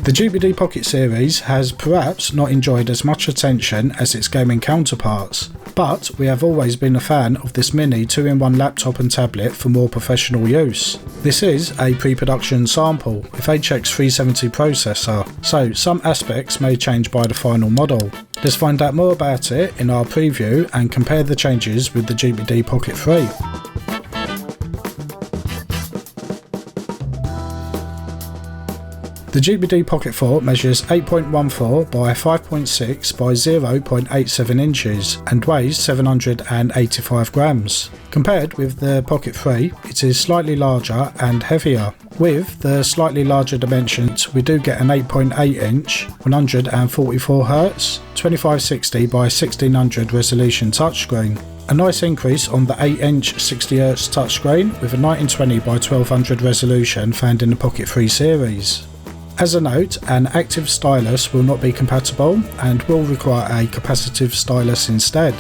The GPD Pocket series has perhaps not enjoyed as much attention as its gaming counterparts, but we have always been a fan of this mini 2-in-1 laptop and tablet for more professional use. This is a pre-production sample with HX370 processor, so some aspects may change by the final model. Let's find out more about it in our preview and compare the changes with the GPD Pocket 3. The GPD Pocket 4 measures 8.14 by 5.6 by 0.87 inches and weighs 785 grams. Compared with the Pocket 3, it is slightly larger and heavier. With the slightly larger dimensions, we do get an 8.8 inch, 144Hz, 2560 by 1600 resolution touchscreen. A nice increase on the 8-inch 60Hz touchscreen with a 1920 by 1200 resolution found in the Pocket 3 series. As a note, an active stylus will not be compatible and will require a capacitive stylus instead.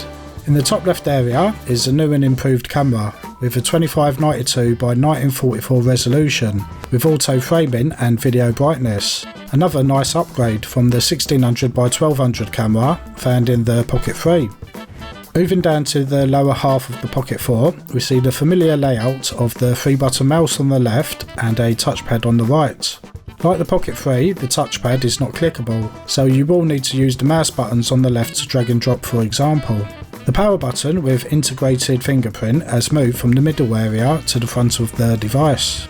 In the top left area is a new and improved camera with a 2592 by 1944 resolution with auto framing and video brightness. Another nice upgrade from the 1600 by 1200 camera found in the Pocket 3. Moving down to the lower half of the Pocket 4, we see the familiar layout of the 3-button mouse on the left and a touchpad on the right. Like the Pocket 3, the touchpad is not clickable, so you will need to use the mouse buttons on the left to drag and drop, for example. The power button with integrated fingerprint has moved from the middle area to the front of the device.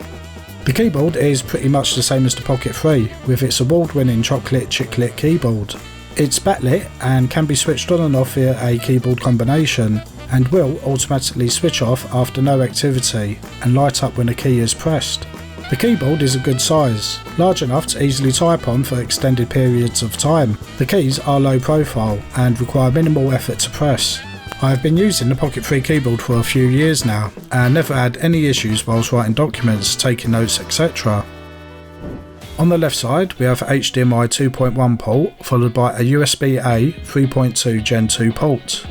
The keyboard is pretty much the same as the Pocket 3, with its award-winning chocolate chiclet keyboard. It's backlit and can be switched on and off via a keyboard combination, and will automatically switch off after no activity and light up when a key is pressed. The keyboard is a good size, large enough to easily type on for extended periods of time. The keys are low profile and require minimal effort to press. I have been using the Pocket 3 keyboard for a few years now and never had any issues whilst writing documents, taking notes, etc. On the left side we have a HDMI 2.1 port followed by a USB-A 3.2 Gen 2 port.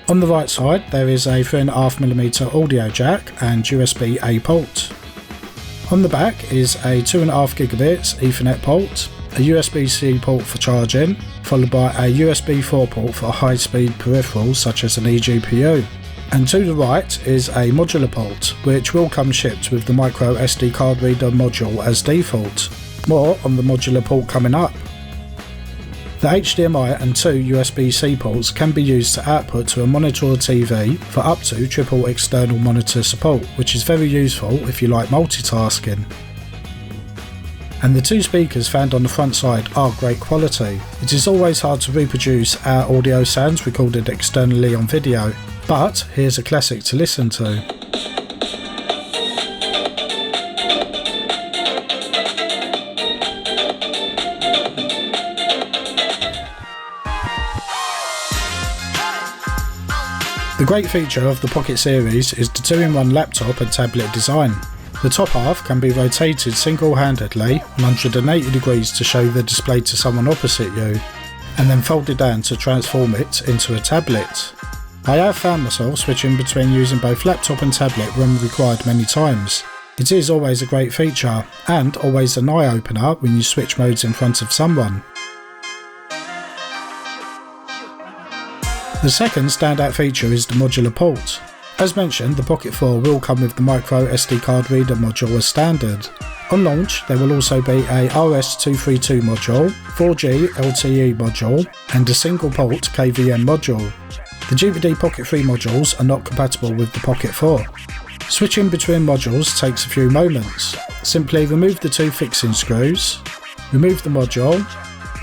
On the right side there is a 3.5mm audio jack and USB-A port. On the back is a 2.5 gigabits Ethernet port, a USB-C port for charging, followed by a USB 4 port for high-speed peripherals such as an eGPU. And to the right is a modular port, which will come shipped with the microSD card reader module as default. More on the modular port coming up. The HDMI and 2 USB-C ports can be used to output to a monitor or TV for up to triple external monitor support, which is very useful if you like multitasking. And the 2 speakers found on the front side are great quality. It is always hard to reproduce our audio sounds recorded externally on video, but here's a classic to listen to. The great feature of the Pocket series is the 2-in-1 laptop and tablet design. The top half can be rotated single-handedly 180 degrees to show the display to someone opposite you, and then folded down to transform it into a tablet. I have found myself switching between using both laptop and tablet when required many times. It is always a great feature, and always an eye-opener when you switch modes in front of someone. The second standout feature is the modular port. As mentioned, the Pocket 4 will come with the microSD card reader module as standard. On launch, there will also be a RS-232 module, 4G LTE module, and a single port KVM module. The GPD Pocket 3 modules are not compatible with the Pocket 4. Switching between modules takes a few moments. Simply remove the 2 fixing screws, remove the module,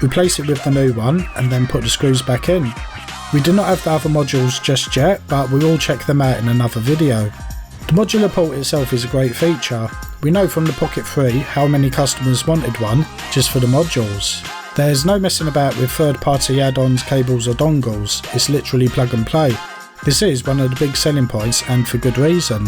replace it with the new one, and then put the screws back in. We do not have the other modules just yet, but we will check them out in another video. The modular port itself is a great feature. We know from the Pocket 3 how many customers wanted one just for the modules. There's no messing about with third-party add-ons, cables or dongles, it's literally plug and play. This is one of the big selling points and for good reason.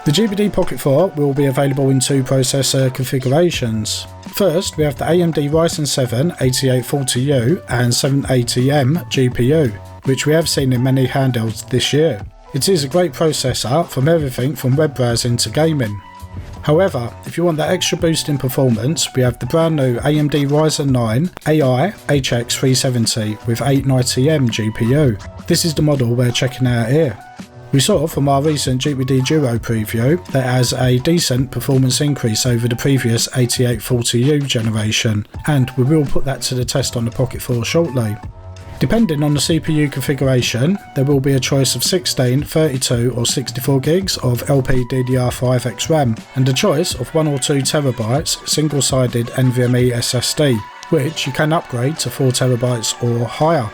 The GPD Pocket 4 will be available in 2 processor configurations. First, we have the AMD Ryzen 7 8840U and 780M GPU, which we have seen in many handhelds this year. It is a great processor from everything from web browsing to gaming. However, if you want that extra boost in performance, we have the brand new AMD Ryzen 9 AI HX370 with 890M GPU. This is the model we're checking out here. We saw from our recent GPD Duo preview that it has a decent performance increase over the previous 8840U generation, and we will put that to the test on the Pocket 4 shortly. Depending on the CPU configuration, there will be a choice of 16, 32 or 64 gigs of LPDDR5x RAM and a choice of 1 or 2 TB single-sided NVMe SSD, which you can upgrade to 4 TB or higher.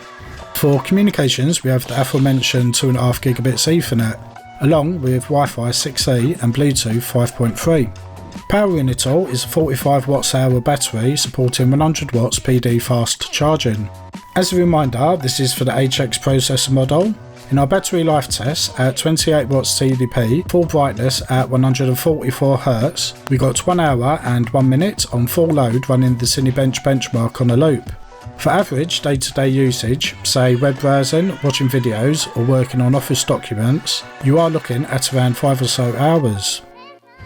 For communications, we have the aforementioned 2.5 gigabits Ethernet, along with Wi-Fi 6E and Bluetooth 5.3. Powering it all is a 45 Wh battery supporting 100 watts PD fast charging. As a reminder, this is for the HX processor model. In our battery life test at 28 watts TDP, full brightness at 144 Hz, we got 1 hour and 1 minute on full load running the Cinebench benchmark on a loop. For average day-to-day usage, say web browsing, watching videos or working on office documents, you are looking at around 5 or so hours.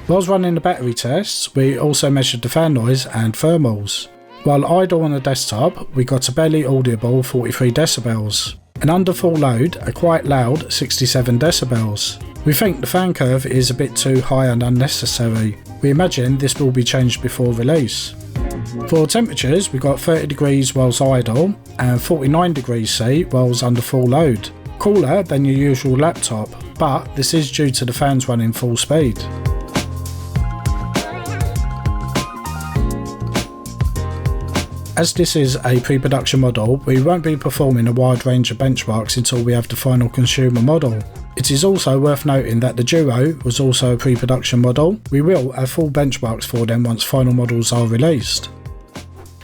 Whilst running the battery tests, we also measured the fan noise and thermals. While idle on the desktop, we got a barely audible 43 decibels, and under full load, a quite loud 67 decibels. We think the fan curve is a bit too high and unnecessary. We imagine this will be changed before release. For temperatures, we got 30 degrees whilst idle and 49 degrees C whilst under full load. Cooler than your usual laptop, but this is due to the fans running full speed. As this is a pre-production model, we won't be performing a wide range of benchmarks until we have the final consumer model. It is also worth noting that the Duo was also a pre-production model. We will have full benchmarks for them once final models are released.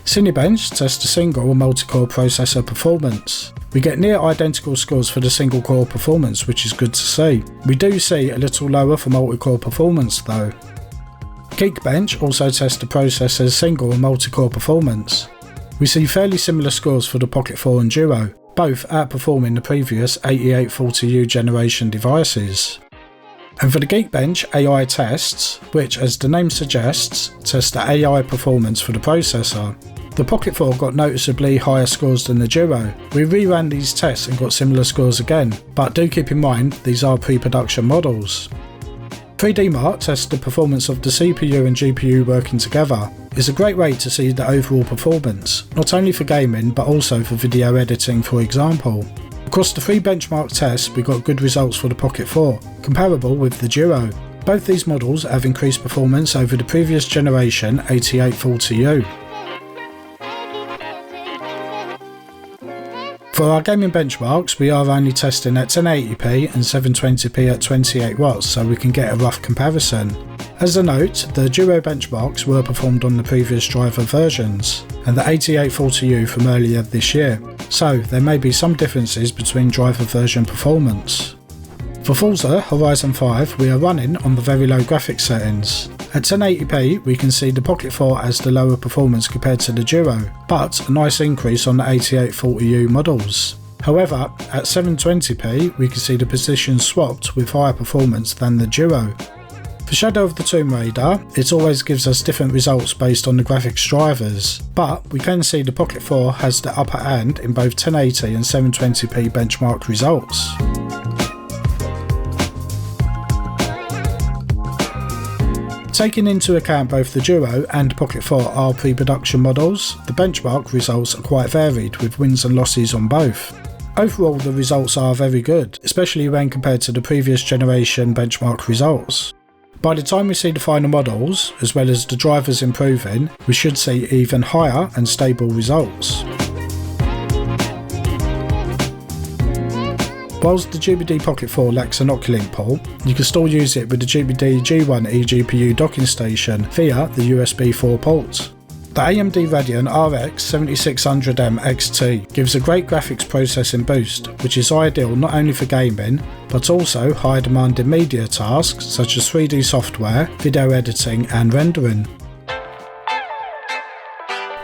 Cinebench tests the single and multi-core processor performance. We get near identical scores for the single core performance, which is good to see. We do see a little lower for multi-core performance though. Geekbench also tests the processor's single and multi-core performance. We see fairly similar scores for the Pocket 4 and Duo, both outperforming the previous 8840U generation devices. And for the Geekbench AI tests, which as the name suggests, test the AI performance for the processor, the Pocket 4 got noticeably higher scores than the Duo. We reran these tests and got similar scores again, but do keep in mind these are pre-production models. 3DMark tests the performance of the CPU and GPU working together. It's a great way to see the overall performance, not only for gaming but also for video editing for example. Across the 3 benchmark tests we got good results for the Pocket 4, comparable with the Duo. Both these models have increased performance over the previous generation 8840U. For our gaming benchmarks, we are only testing at 1080p and 720p at 28 watts so we can get a rough comparison. As a note, the Duo benchmarks were performed on the previous driver versions and the 8840U from earlier this year, so there may be some differences between driver version performance. For Forza Horizon 5 we are running on the very low graphics settings. At 1080p we can see the Pocket 4 has the lower performance compared to the Duo, but a nice increase on the 8840U models. However, at 720p we can see the positions swapped with higher performance than the Duo. For Shadow of the Tomb Raider, it always gives us different results based on the graphics drivers, but we can see the Pocket 4 has the upper hand in both 1080 and 720p benchmark results. Taking into account both the Duo and Pocket 4 are pre-production models, the benchmark results are quite varied with wins and losses on both. Overall the results are very good, especially when compared to the previous generation benchmark results. By the time we see the final models, as well as the drivers improving, we should see even higher and stable results. Whilst the GPD Pocket 4 lacks an Oculink port, you can still use it with the GPD G1 eGPU docking station via the USB 4 port. The AMD Radeon RX 7600M XT gives a great graphics processing boost, which is ideal not only for gaming, but also high demanding media tasks such as 3D software, video editing and rendering.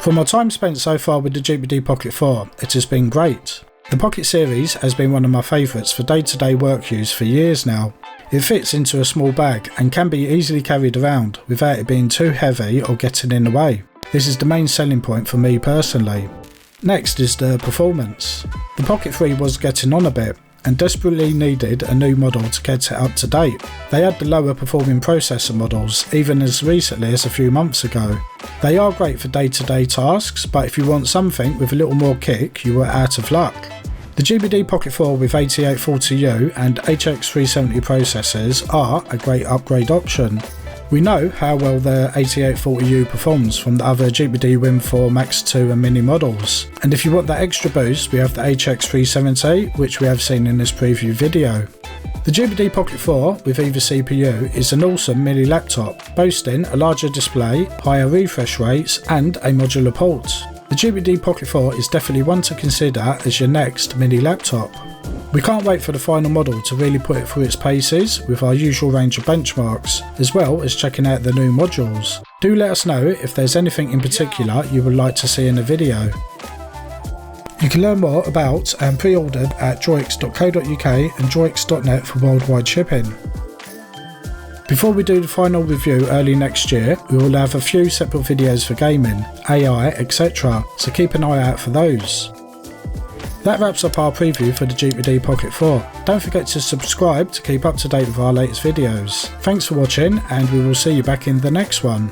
From our time spent so far with the GPD Pocket 4, it has been great. The Pocket series has been one of my favourites for day-to-day work use for years now. It fits into a small bag and can be easily carried around without it being too heavy or getting in the way. This is the main selling point for me personally. Next is the performance. The Pocket 3 was getting on a bit and desperately needed a new model to get it up to date. They had the lower performing processor models even as recently as a few months ago. They are great for day-to-day tasks, but if you want something with a little more kick, you are out of luck. The GPD Pocket 4 with 8840U and HX370 processors are a great upgrade option. We know how well the 8840U performs from the other GPD Win 4 Max 2 and Mini models, and if you want that extra boost, we have the HX370, which we have seen in this preview video. The GPD Pocket 4 with either CPU is an awesome mini laptop, boasting a larger display, higher refresh rates and a modular port. The GPD Pocket 4 is definitely one to consider as your next mini laptop. We can't wait for the final model to really put it through its paces with our usual range of benchmarks, as well as checking out the new modules. Do let us know if there's anything in particular you would like to see in a video. You can learn more about and pre-order at DROIX.co.uk and DROIX.net for worldwide shipping. Before we do the final review early next year, we will have a few separate videos for gaming, AI, etc, so keep an eye out for those. That wraps up our preview for the GPD Pocket 4. Don't forget to subscribe to keep up to date with our latest videos. Thanks for watching and we will see you back in the next one.